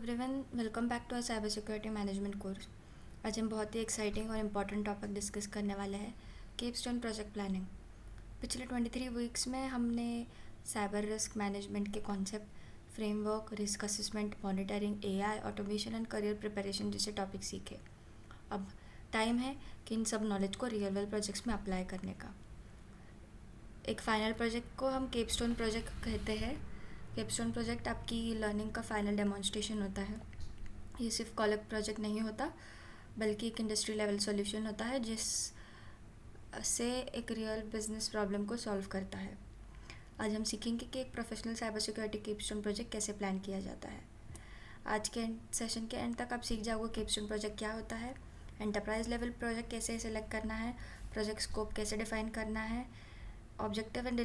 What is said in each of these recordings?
Everyone, welcome back to our cyber security management course. आज हम बहुत ही एक्साइटिंग और इम्पॉर्टेंट टॉपिक डिस्कस करने वाले हैं, केपस्टोन प्रोजेक्ट प्लानिंग। पिछले 23 वीक्स में हमने साइबर रिस्क मैनेजमेंट के concept, framework, risk assessment, monitoring, AI, automation and career preparation जैसे टॉपिक सीखे। अब टाइम है कि इन सब नॉलेज को रियल वर्ल्ड प्रोजेक्ट्स में अप्लाई करने का। एक फाइनल प्रोजेक्ट को हम केपस्टोन प्रोजेक्ट कहते हैं। केपस्टोन प्रोजेक्ट आपकी लर्निंग का फाइनल डेमोन्स्ट्रेशन होता है। ये सिर्फ कॉलेज प्रोजेक्ट नहीं होता, बल्कि एक इंडस्ट्री लेवल सॉल्यूशन होता है जिस से एक रियल बिजनेस प्रॉब्लम को सॉल्व करता है। आज हम सीखेंगे कि एक प्रोफेशनल साइबर सिक्योरिटी केपस्टोन प्रोजेक्ट कैसे प्लान किया जाता है। आज के सेशन के एंड तक आप सीख जाओगे केपस्टोन प्रोजेक्ट क्या होता है, एंटरप्राइज लेवल प्रोजेक्ट कैसे सिलेक्ट करना है, प्रोजेक्ट स्कोप कैसे डिफाइन करना है, ऑब्जेक्टिव एंड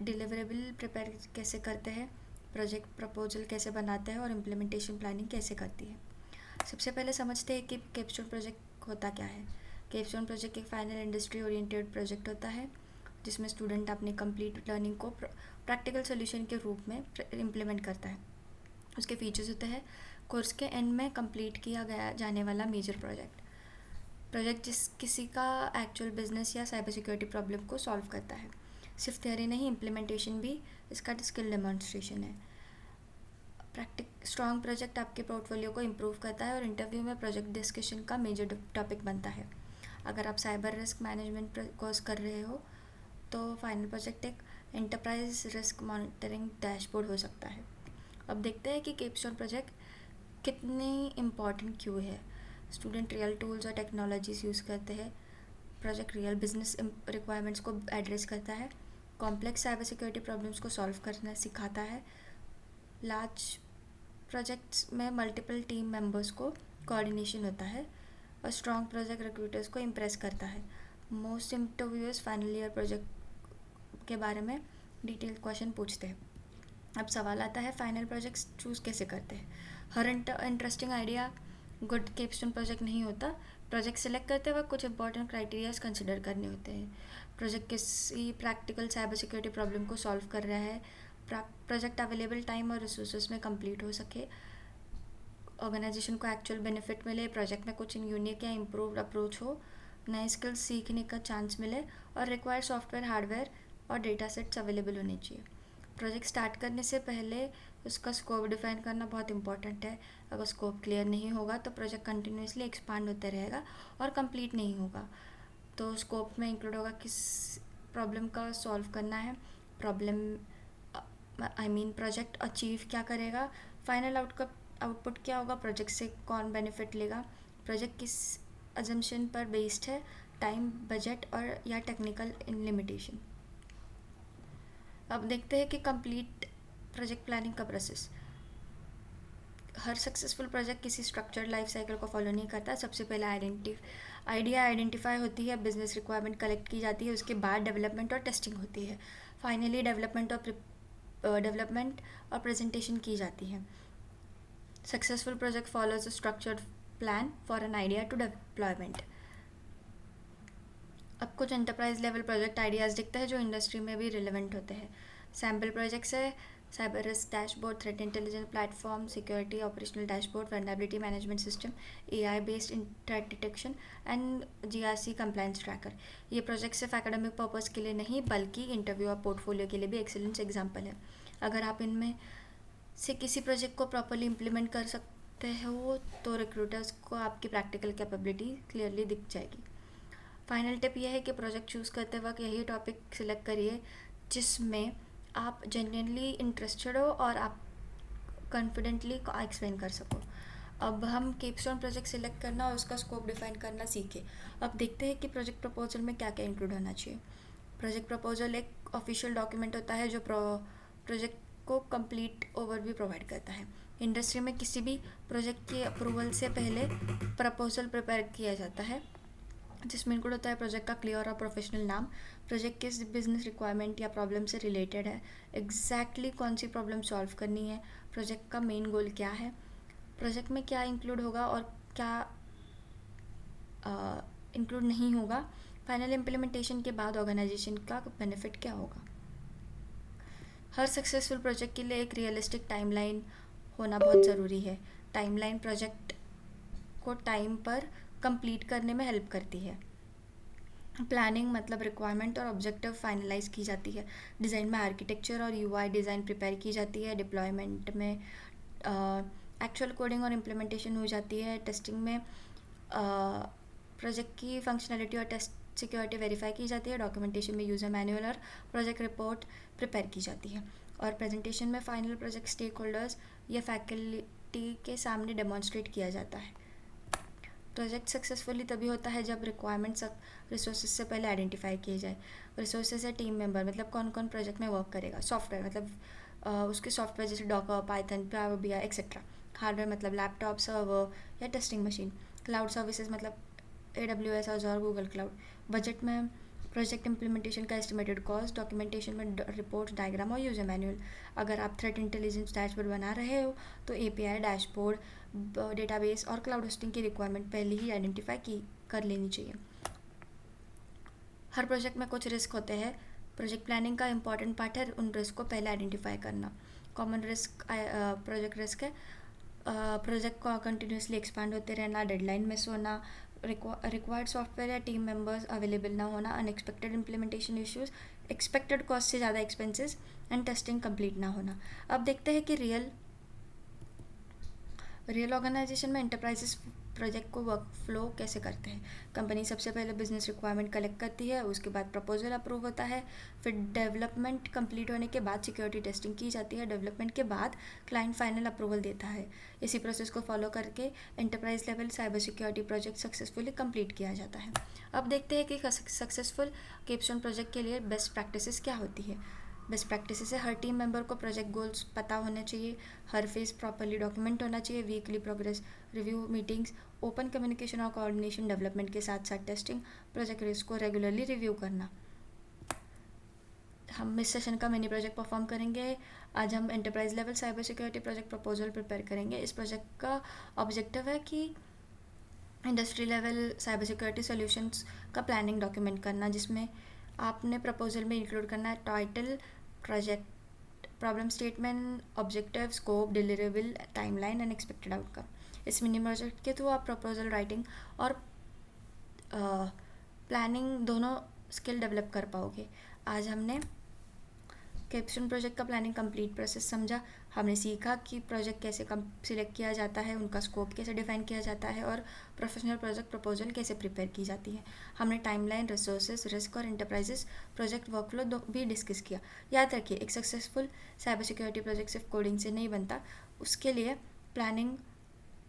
डिलीवरेबल प्रिपेयर कैसे करते हैं, प्रोजेक्ट प्रपोजल कैसे बनाते हैं और इम्प्लीमेंटेशन प्लानिंग कैसे करती है। सबसे पहले समझते हैं कि केपस्टोन प्रोजेक्ट होता क्या है। केपस्टोन प्रोजेक्ट एक फाइनल इंडस्ट्री ओरिएंटेड प्रोजेक्ट होता है जिसमें स्टूडेंट अपनी कंप्लीट लर्निंग को प्रैक्टिकल सोल्यूशन के रूप में इम्प्लीमेंट करता है। उसके फीचर्स होते हैं कोर्स के एंड में कंप्लीट किया गया जाने वाला मेजर प्रोजेक्ट जिस किसी का एक्चुअल बिजनेस या साइबर सिक्योरिटी प्रॉब्लम को सॉल्व करता है। सिर्फ थियरी नहीं, इम्प्लीमेंटेशन भी इसका स्किल डेमोन्स्ट्रेशन है। स्ट्रॉन्ग प्रोजेक्ट आपके पोर्टफोलियो को इम्प्रूव करता है और इंटरव्यू में प्रोजेक्ट डिस्कशन का मेजर टॉपिक बनता है। अगर आप साइबर रिस्क मैनेजमेंट कोर्स कर रहे हो तो फाइनल प्रोजेक्ट एक एंटरप्राइज रिस्क मॉनिटरिंग डैशबोर्ड हो सकता है। अब देखते हैं कि केपस्टोन प्रोजेक्ट कितनी इम्पॉर्टेंट क्यों है। स्टूडेंट रियल टूल्स और टेक्नोलॉजीज यूज़ करते हैं। प्रोजेक्ट रियल बिजनेस रिक्वायरमेंट्स को एड्रेस करता है। कॉम्प्लेक्स साइबर सिक्योरिटी प्रॉब्लम्स को सॉल्व करना सिखाता है। लार्ज प्रोजेक्ट्स में मल्टीपल टीम मेंबर्स को कोऑर्डिनेशन होता है और स्ट्रॉन्ग प्रोजेक्ट रिक्रूटर्स को इम्प्रेस करता है। Most interviewers final year project के बारे में डिटेल क्वेश्चन पूछते हैं। अब सवाल आता है, फाइनल प्रोजेक्ट्स चूज़ कैसे करते हैं। हर इंटरेस्टिंग आइडिया गुड केपस्टोन प्रोजेक्ट नहीं होता। प्रोजेक्ट सेलेक्ट करते वक्त कुछ इंपॉर्टेंट क्राइटेरियाज कंसिडर करने होते हैं। प्रोजेक्ट किसी प्रैक्टिकल साइबर सिक्योरिटी प्रॉब्लम को सॉल्व कर रहा है। प्रोजेक्ट अवेलेबल टाइम और रिसोर्सेज में कंप्लीट हो सके। ऑर्गेनाइजेशन को एक्चुअल बेनिफिट मिले। प्रोजेक्ट में कुछ यूनिक या इम्प्रूव्ड अप्रोच हो। नए स्किल्स सीखने का चांस मिले और रिक्वायर्ड सॉफ्टवेयर, हार्डवेयर और डेटा सेट्स अवेलेबल होने चाहिए। प्रोजेक्ट स्टार्ट करने से पहले उसका स्कोप डिफाइन करना बहुत इंपॉर्टेंट है। अगर स्कोप क्लियर नहीं होगा तो प्रोजेक्ट कंटिन्यूसली एक्सपांड होते रहेगा और कंप्लीट नहीं होगा। तो स्कोप में इंक्लूड होगा किस प्रॉब्लम का सॉल्व करना है, प्रोजेक्ट अचीव क्या करेगा, फाइनल आउटपुट क्या होगा, प्रोजेक्ट से कौन बेनिफिट लेगा, प्रोजेक्ट किस अजम्पशन पर बेस्ड है, टाइम, बजट और या टेक्निकल लिमिटेशन। अब देखते हैं कि कंप्लीट प्रोजेक्ट प्लानिंग का प्रोसेस। हर सक्सेसफुल प्रोजेक्ट किसी स्ट्रक्चर्ड लाइफ साइकिल को फॉलो नहीं करता। सबसे पहले आइडिया आइडेंटिफाई होती है, बिजनेस रिक्वायरमेंट कलेक्ट की जाती है, उसके बाद डेवलपमेंट और टेस्टिंग होती है, फाइनली डेवलपमेंट और प्रेजेंटेशन की जाती है। Successful project follows a structured plan for an idea to deployment. अब कुछ एंटरप्राइज लेवल प्रोजेक्ट आइडियाज़ दिखते हैं जो इंडस्ट्री में भी रिलेवेंट होते हैं। सैम्पल प्रोजेक्ट्स है cyber risk dashboard, threat intelligence platform, security operational dashboard, vulnerability management system, AI based threat detection and GRC compliance tracker. ये प्रोजेक्ट सिर्फ एकेडमिक पर्पज़ के लिए नहीं बल्कि इंटरव्यू और पोर्टफोलियो के लिए भी एक्सीलेंट एग्जाम्पल है। अगर आप इनमें से किसी प्रोजेक्ट को प्रॉपरली इम्प्लीमेंट कर सकते हो तो रिक्रूटर्स को आपकी प्रैक्टिकल कैपेबिलिटी क्लियरली दिख जाएगी। फाइनल टिप यह है कि प्रोजेक्ट चूज़ करते वक्त यही टॉपिक सिलेक्ट करिए जिसमें आप जेन्युइनली इंटरेस्टेड हो और आप कॉन्फिडेंटली एक्सप्लेन कर सको। अब हम केपस्टोन प्रोजेक्ट सिलेक्ट करना और उसका स्कोप डिफाइन करना सीखें। अब देखते हैं कि प्रोजेक्ट प्रपोजल में क्या क्या इंक्लूड होना चाहिए। प्रोजेक्ट प्रपोजल एक ऑफिशियल डॉक्यूमेंट होता है जो प्रोजेक्ट को कंप्लीट ओवरव्यू प्रोवाइड करता है। इंडस्ट्री में किसी भी प्रोजेक्ट के अप्रूवल से पहले प्रपोजल प्रिपेयर किया जाता है जिसमें इंक्लूड होता है प्रोजेक्ट का क्लियर और प्रोफेशनल नाम, प्रोजेक्ट किस बिजनेस रिक्वायरमेंट या प्रॉब्लम से रिलेटेड है, एग्जैक्टली कौन सी प्रॉब्लम सॉल्व करनी है, प्रोजेक्ट का मेन गोल क्या है, प्रोजेक्ट में क्या इंक्लूड होगा और क्या इंक्लूड नहीं होगा, फाइनल इम्प्लीमेंटेशन के बाद ऑर्गेनाइजेशन का बेनिफिट क्या होगा। हर सक्सेसफुल प्रोजेक्ट के लिए एक रियलिस्टिक टाइमलाइन होना बहुत ज़रूरी है। टाइमलाइन प्रोजेक्ट को टाइम पर कंप्लीट करने में हेल्प करती है। प्लानिंग मतलब रिक्वायरमेंट और ऑब्जेक्टिव फाइनलाइज की जाती है। डिज़ाइन में आर्किटेक्चर और यूआई डिज़ाइन प्रिपेयर की जाती है। डिप्लॉयमेंट में एक्चुअल कोडिंग और इम्प्लीमेंटेशन हो जाती है। टेस्टिंग में प्रोजेक्ट की फंक्शनलिटी और टेस्ट सिक्योरिटी वेरीफाई की जाती है। डॉक्यूमेंटेशन में यूज़र मैनुअल और प्रोजेक्ट रिपोर्ट प्रिपेयर की जाती है। और प्रेजेंटेशन में फाइनल प्रोजेक्ट स्टेक होल्डर्स या फैकल्टी के सामने डेमोन्स्ट्रेट किया जाता है। प्रोजेक्ट सक्सेसफुली तभी होता है जब रिक्वायरमेंट्स रिसोर्सेज से पहले आइडेंटिफाई किए जाए। रिसोर्सेज है टीम मेंबर, मतलब कौन कौन प्रोजेक्ट में वर्क करेगा। सॉफ्टवेयर मतलब उसके सॉफ्टवेयर जैसे Docker, Python, power BI etcetera. Hardware मतलब लैपटॉप, सर्वर या टेस्टिंग मशीन। क्लाउड सर्विसेज मतलब AWS और गूगल क्लाउड। बजट में प्रोजेक्ट इम्प्लीमेंटेशन का एस्टिमेटेड कॉस्ट। डॉक्यूमेंटेशन में रिपोर्ट, डायग्राम और यूजर मैनुअल। अगर आप थ्रेट इंटेलिजेंस डैशबोर्ड बना रहे हो तो API, डैशबोर्ड, डेटाबेस और क्लाउड होस्टिंग की रिक्वायरमेंट पहले ही आइडेंटिफाई कर लेनी चाहिए। हर प्रोजेक्ट में कुछ रिस्क होते हैं। प्रोजेक्ट प्लानिंग का इंपॉर्टेंट पार्ट है उन रिस्क को पहले आइडेंटिफाई करना। कॉमन रिस्क प्रोजेक्ट रिस्क है प्रोजेक्ट को कंटिन्यूसली एक्सपांड होते रहना, डेडलाइन मिस होना, रिक्वायर्ड सॉफ्टवेयर या टीम मेंबर्स अवेलेबल ना होना, unexpected implementation issues, expected cost से ज़्यादा एक्सपेंसेस एंड टेस्टिंग कंप्लीट ना होना। अब देखते हैं कि रियल ऑर्गेनाइजेशन में एंटरप्राइजेस प्रोजेक्ट को वर्क फ्लो कैसे करते हैं। कंपनी सबसे पहले बिजनेस रिक्वायरमेंट कलेक्ट करती है, उसके बाद प्रपोजल अप्रूव होता है, फिर डेवलपमेंट कंप्लीट होने के बाद सिक्योरिटी टेस्टिंग की जाती है। डेवलपमेंट के बाद क्लाइंट फाइनल अप्रूवल देता है। इसी प्रोसेस को फॉलो करके enterprise level cyber security project successfully complete किया जाता है। अब देखते हैं कि सक्सेसफुल केपस्टोन प्रोजेक्ट के लिए बेस्ट प्रैक्टिसेस क्या होती है। बेस्ट प्रैक्टिसेस है हर टीम मेंबर को प्रोजेक्ट गोल्स पता होने चाहिए, हर फेज प्रॉपरली डॉक्यूमेंट होना चाहिए, weekly progress review meetings, open communication और कोऑर्डिनेशन, डेवलपमेंट के साथ साथ टेस्टिंग, प्रोजेक्ट रिस्क को रेगुलरली रिव्यू करना। हम इस सेशन का मिनी प्रोजेक्ट परफॉर्म करेंगे। आज हम enterprise level cyber security project proposal prepare करेंगे। इस प्रोजेक्ट का ऑब्जेक्टिव है कि industry level cyber security solutions का प्लानिंग डॉक्यूमेंट करना, जिसमें आपने प्रपोजल में इंक्लूड करना है title, project problem statement, objective, scope, deliverable, timeline and expected outcome. इस मिनी प्रोजेक्ट के थ्रू आप प्रपोजल राइटिंग और प्लानिंग दोनों स्किल डेवलप कर पाओगे। आज हमने कैप्स्टोन प्रोजेक्ट का प्लानिंग कंप्लीट प्रोसेस समझा। हमने सीखा कि प्रोजेक्ट कैसे सिलेक्ट किया जाता है, उनका स्कोप कैसे डिफाइन किया जाता है और प्रोफेशनल प्रोजेक्ट प्रपोजल कैसे प्रिपेयर की जाती है। हमने टाइमलाइन, रिसोर्सेज, रिस्क और इंटरप्राइजेस प्रोजेक्ट वर्कफ्लो भी डिस्कस किया। याद रखिए, एक सक्सेसफुल साइबर सिक्योरिटी प्रोजेक्ट सिर्फ कोडिंग से नहीं बनता, उसके लिए planning,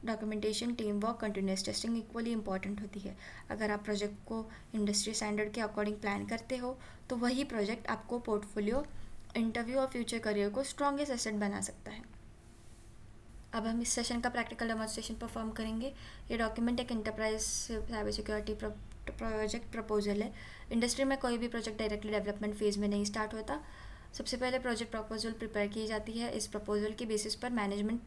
documentation, team work, continuous testing equally important होती है। अगर आप प्रोजेक्ट को इंडस्ट्री स्टैंडर्ड के अकॉर्डिंग प्लान करते हो तो वही प्रोजेक्ट आपको पोर्टफोलियो, इंटरव्यू और फ्यूचर करियर को स्ट्रॉन्गेस्ट एसेट बना सकता है। अब हम इस सेशन का प्रैक्टिकल डेमोन्स्ट्रेशन परफॉर्म करेंगे। ये डॉक्यूमेंट एक enterprise cyber security project proposal है। इंडस्ट्री में कोई भी प्रोजेक्ट डायरेक्टली डेवलपमेंट फेज में नहीं स्टार्ट होता। सबसे पहले प्रोजेक्ट प्रपोजल प्रिपेयर की जाती है। इस प्रपोजल के बेसिस पर मैनेजमेंट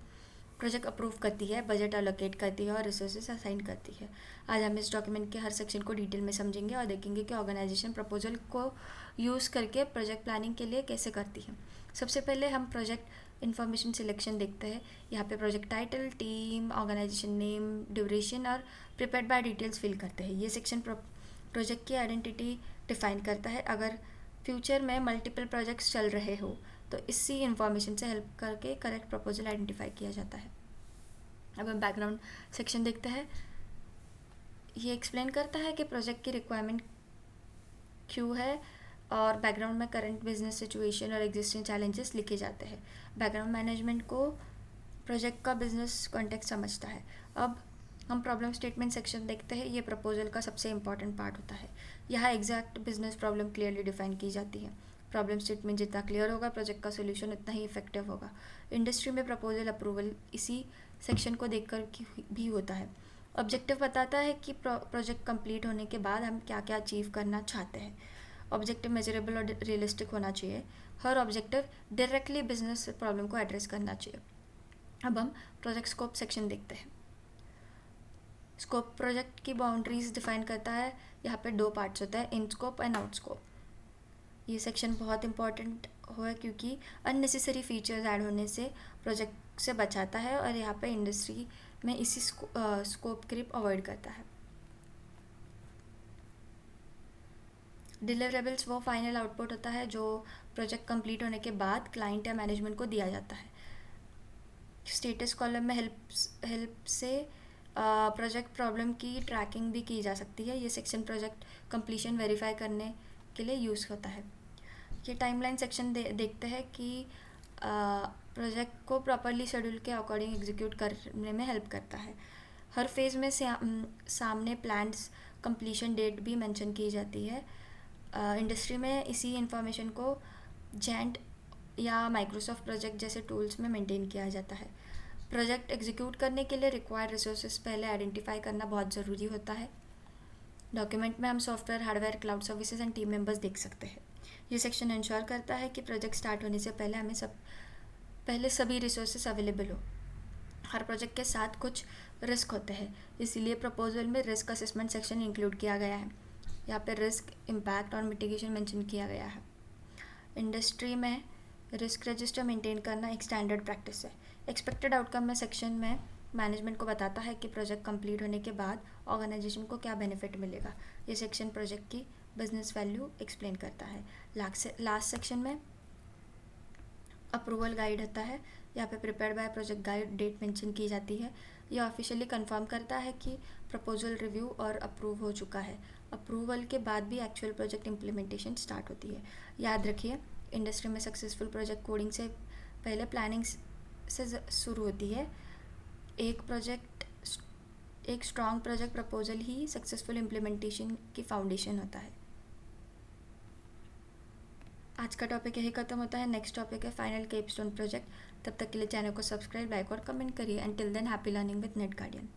प्रोजेक्ट अप्रूव करती है, बजट अलोकेट करती है और रिसोर्सेज असाइन करती है। आज हम इस डॉक्यूमेंट के हर सेक्शन को डिटेल में समझेंगे और देखेंगे कि ऑर्गेनाइजेशन प्रपोजल को यूज़ करके प्रोजेक्ट प्लानिंग के लिए कैसे करती है। सबसे पहले हम प्रोजेक्ट इन्फॉर्मेशन सिलेक्शन देखते हैं। यहाँ पे project title, team, organisation name, duration और प्रिपेयर्ड बाय डिटेल्स फिल करते हैं। ये सेक्शन प्रोजेक्ट की आइडेंटिटी डिफाइन करता है। अगर फ्यूचर में मल्टीपल प्रोजेक्ट्स चल रहे हो तो इसी इन्फॉर्मेशन से हेल्प करके करेक्ट प्रपोजल आइडेंटिफाई किया जाता है। अब हम बैकग्राउंड सेक्शन देखते हैं। ये एक्सप्लेन करता है कि प्रोजेक्ट की रिक्वायरमेंट क्यों है और बैकग्राउंड में करंट बिजनेस सिचुएशन और एग्जिस्टिंग चैलेंजेस लिखे जाते हैं। बैकग्राउंड मैनेजमेंट को प्रोजेक्ट का बिजनेस कॉन्टेक्स्ट समझता है। अब हम प्रॉब्लम स्टेटमेंट सेक्शन देखते हैं। ये प्रपोजल का सबसे इंपॉर्टेंट पार्ट होता है। यहाँ exact business problem clearly define की जाती है। प्रॉब्लम स्टेटमेंट जितना क्लियर होगा, प्रोजेक्ट का सोल्यूशन उतना ही इफेक्टिव होगा। इंडस्ट्री में प्रपोजल अप्रूवल इसी सेक्शन को देखकर भी होता है। ऑब्जेक्टिव बताता है कि प्रोजेक्ट कंप्लीट होने के बाद हम क्या क्या अचीव करना चाहते हैं। ऑब्जेक्टिव मेजरेबल और रियलिस्टिक होना चाहिए। हर ऑब्जेक्टिव डायरेक्टली बिजनेस प्रॉब्लम को एड्रेस करना चाहिए। अब हम प्रोजेक्ट स्कोप सेक्शन देखते हैं। स्कोप प्रोजेक्ट की बाउंड्रीज डिफाइन करता है। यहाँ पे 2 पार्ट्स होता है, in scope and out scope. ये सेक्शन बहुत इंपॉर्टेंट है क्योंकि अननेसेसरी फीचर्स ऐड होने से प्रोजेक्ट से बचाता है और यहाँ पे इंडस्ट्री में इसी स्कोप क्रीप अवॉइड करता है। डिलीवरेबल्स वो फाइनल आउटपुट होता है जो प्रोजेक्ट कंप्लीट होने के बाद क्लाइंट या मैनेजमेंट को दिया जाता है। स्टेटस कॉलम में हेल्प से प्रोजेक्ट प्रॉब्लम की ट्रैकिंग भी की जा सकती है। ये सेक्शन प्रोजेक्ट कंप्लीशन वेरीफाई करने के लिए यूज़ होता है। ये टाइमलाइन सेक्शन देखते हैं कि प्रोजेक्ट को प्रॉपरली शेड्यूल के अकॉर्डिंग एग्जीक्यूट करने में हेल्प करता है। हर फेज़ में सामने प्लान्स कंप्लीशन डेट भी मेंशन की जाती है। इंडस्ट्री में इसी इंफॉर्मेशन को जैंट या माइक्रोसॉफ्ट प्रोजेक्ट जैसे टूल्स में मेंटेन किया जाता है। प्रोजेक्ट एग्जीक्यूट करने के लिए रिक्वायर्ड रिसोर्सेज पहले आइडेंटिफाई करना बहुत ज़रूरी होता है। डॉक्यूमेंट में हम software, hardware, cloud services and team members देख सकते हैं। ये सेक्शन इंश्योर करता है कि प्रोजेक्ट स्टार्ट होने से पहले पहले सभी रिसोर्सेज अवेलेबल हो। हर प्रोजेक्ट के साथ कुछ रिस्क होते हैं, इसीलिए प्रपोजल में रिस्क असेसमेंट सेक्शन इंक्लूड किया गया है। यहाँ पे रिस्क, इम्पैक्ट और मिटिगेशन मेंशन किया गया है। इंडस्ट्री में रिस्क रजिस्टर मेंटेन करना एक स्टैंडर्ड प्रैक्टिस है। एक्सपेक्टेड आउटकम में सेक्शन में मैनेजमेंट को बताता है कि प्रोजेक्ट कंप्लीट होने के बाद ऑर्गेनाइजेशन को क्या बेनिफिट मिलेगा। ये सेक्शन प्रोजेक्ट की बिजनेस वैल्यू एक्सप्लेन करता है। लास्ट सेक्शन में अप्रूवल गाइड होता है। यहाँ पे prepared by project guide date mention की जाती है। यह ऑफिशियली कंफर्म करता है कि प्रपोजल रिव्यू और अप्रूव हो चुका है। अप्रूवल के बाद भी एक्चुअल प्रोजेक्ट इम्प्लीमेंटेशन स्टार्ट होती है। याद रखिए, इंडस्ट्री में सक्सेसफुल प्रोजेक्ट कोडिंग से पहले प्लानिंग से शुरू होती है। एक स्ट्रॉन्ग प्रोजेक्ट प्रपोजल ही सक्सेसफुल इम्प्लीमेंटेशन की फाउंडेशन होता है। आज का टॉपिक यही खत्म होता है। नेक्स्ट टॉपिक है फाइनल केपस्टोन प्रोजेक्ट। तब तक के लिए चैनल को सब्सक्राइब, लाइक और कमेंट करिए। And till than happy learning with net guardian.